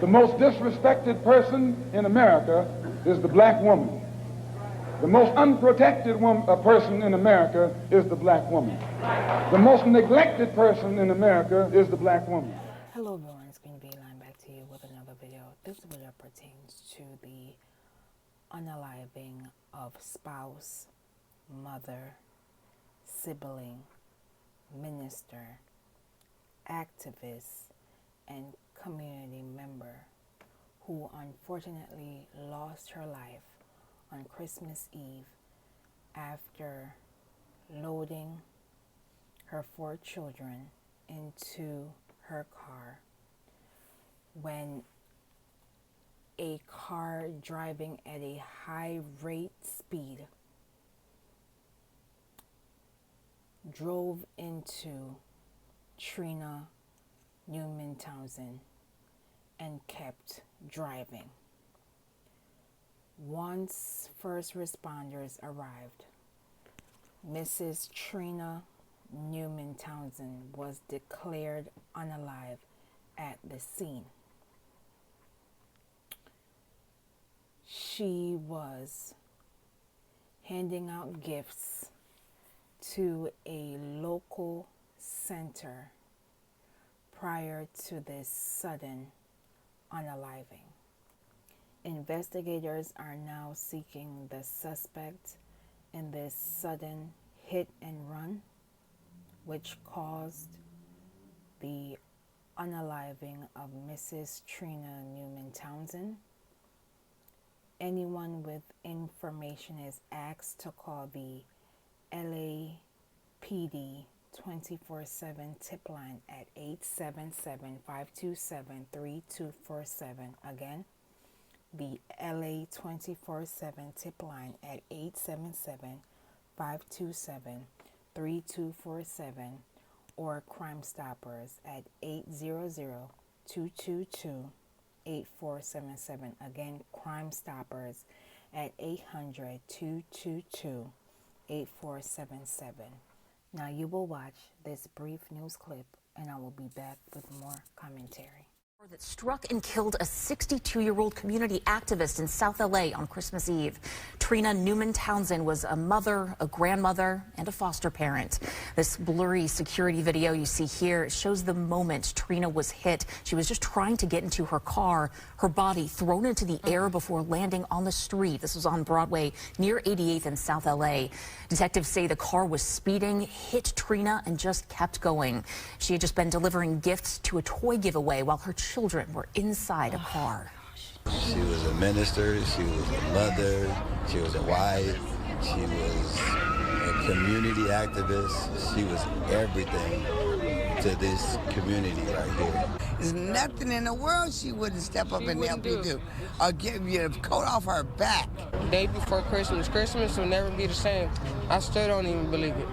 The most disrespected person in America is the black woman. The most unprotected person in America is the black woman. The most neglected person in America is the black woman. Hello everyone, it's Queen Beeline back to you with another video. This video pertains to the unaliving of spouse, mother, sibling, minister, activist, and community member who unfortunately lost her life on Christmas Eve after loading her 4 children into her car when a car driving at a high rate speed drove into Trina Newman-Townsend and kept driving. Once first responders arrived, Mrs. Trina Newman-Townsend was declared unalive at the scene. She was handing out gifts to a local center prior to this sudden unaliving. Investigators are now seeking the suspect in this sudden hit and run, which caused the unaliving of Mrs. Trina Newman-Townsend. Anyone with information is asked to call the LAPD 24/7 tip line at 877-527-3247. Again, the LA 24/7 tip line at 877-527-3247, or Crime Stoppers at 800-222-8477. Again, Crime Stoppers at 800-222-8477. Now you will watch this brief news clip and I will be back with more commentary. That struck and killed a 62-year-old community activist in South LA on Christmas Eve. Trina Newman-Townsend was a mother, a grandmother, and a foster parent. This blurry security video you see here shows the moment Trina was hit. She was just trying to get into her car, her body thrown into the air before landing on the street. This was on Broadway near 88th in South LA. Detectives say the car was speeding, hit Trina, and just kept going. She had just been delivering gifts to a toy giveaway while her children were inside a car. She was a minister, she was a mother, she was a wife, she was a community activist, she was everything to this community right here. There's nothing in the world she wouldn't step up and help you do, or give you the coat off her back. Day before Christmas will never be the same. I still don't even believe it.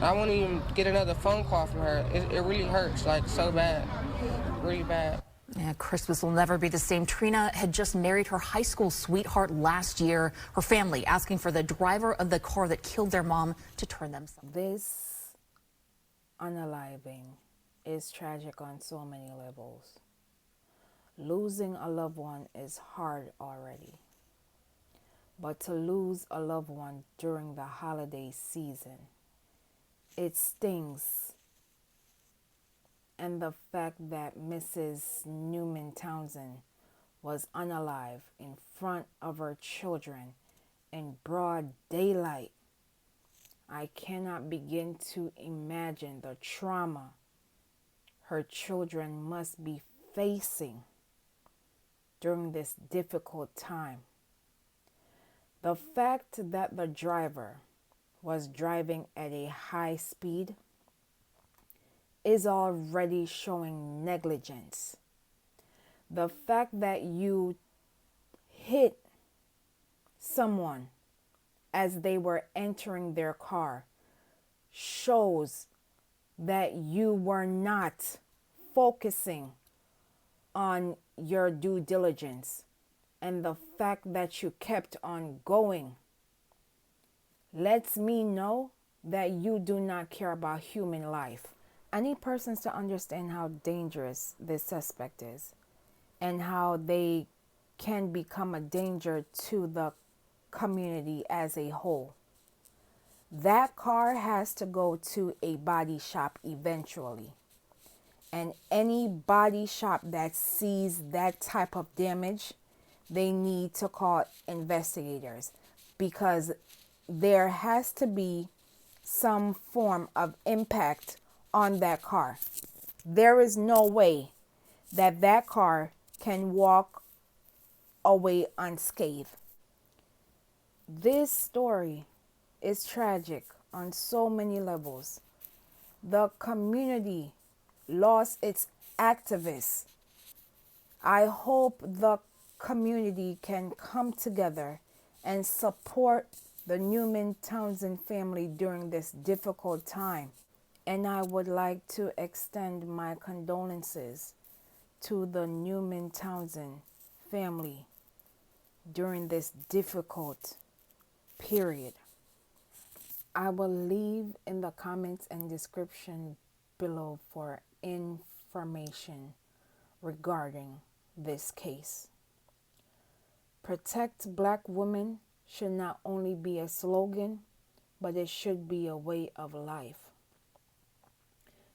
I won't even get another phone call from her. It really hurts, like so bad. Really bad. Yeah, Christmas will never be the same. Trina had just married her high school sweetheart last year. Her family asking for the driver of the car that killed their mom to turn them. This unaliving is tragic on so many levels. Losing a loved one is hard already. But to lose a loved one during the holiday season, it stings. And the fact that Mrs. Newman-Townsend was unalive in front of her children in broad daylight, I cannot begin to imagine the trauma her children must be facing during this difficult time. The fact that the driver was driving at a high speed is already showing negligence. The fact that you hit someone as they were entering their car shows that you were not focusing on your due diligence, and the fact that you kept on going lets me know that you do not care about human life. I need persons to understand how dangerous this suspect is. and how they can become a danger to the community as a whole. That car has to go to a body shop eventually. And any body shop that sees that type of damage, they need to call investigators, because there has to be some form of impact on that car. There is no way that that car can walk away unscathed. This story is tragic on so many levels. The community lost its activists. I hope the community can come together and support the Newman-Townsend family during this difficult time. And I would like to extend my condolences to the Newman-Townsend family during this difficult period. I will leave in the comments and description below for information regarding this case. Protect Black women should not only be a slogan, but it should be a way of life.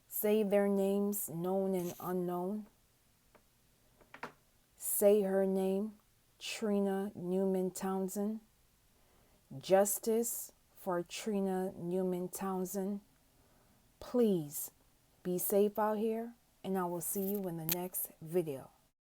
Say their names, known and unknown. Say her name, Trina Newman-Townsend. Justice for Trina Newman-Townsend. Please be safe out here, and I will see you in the next video.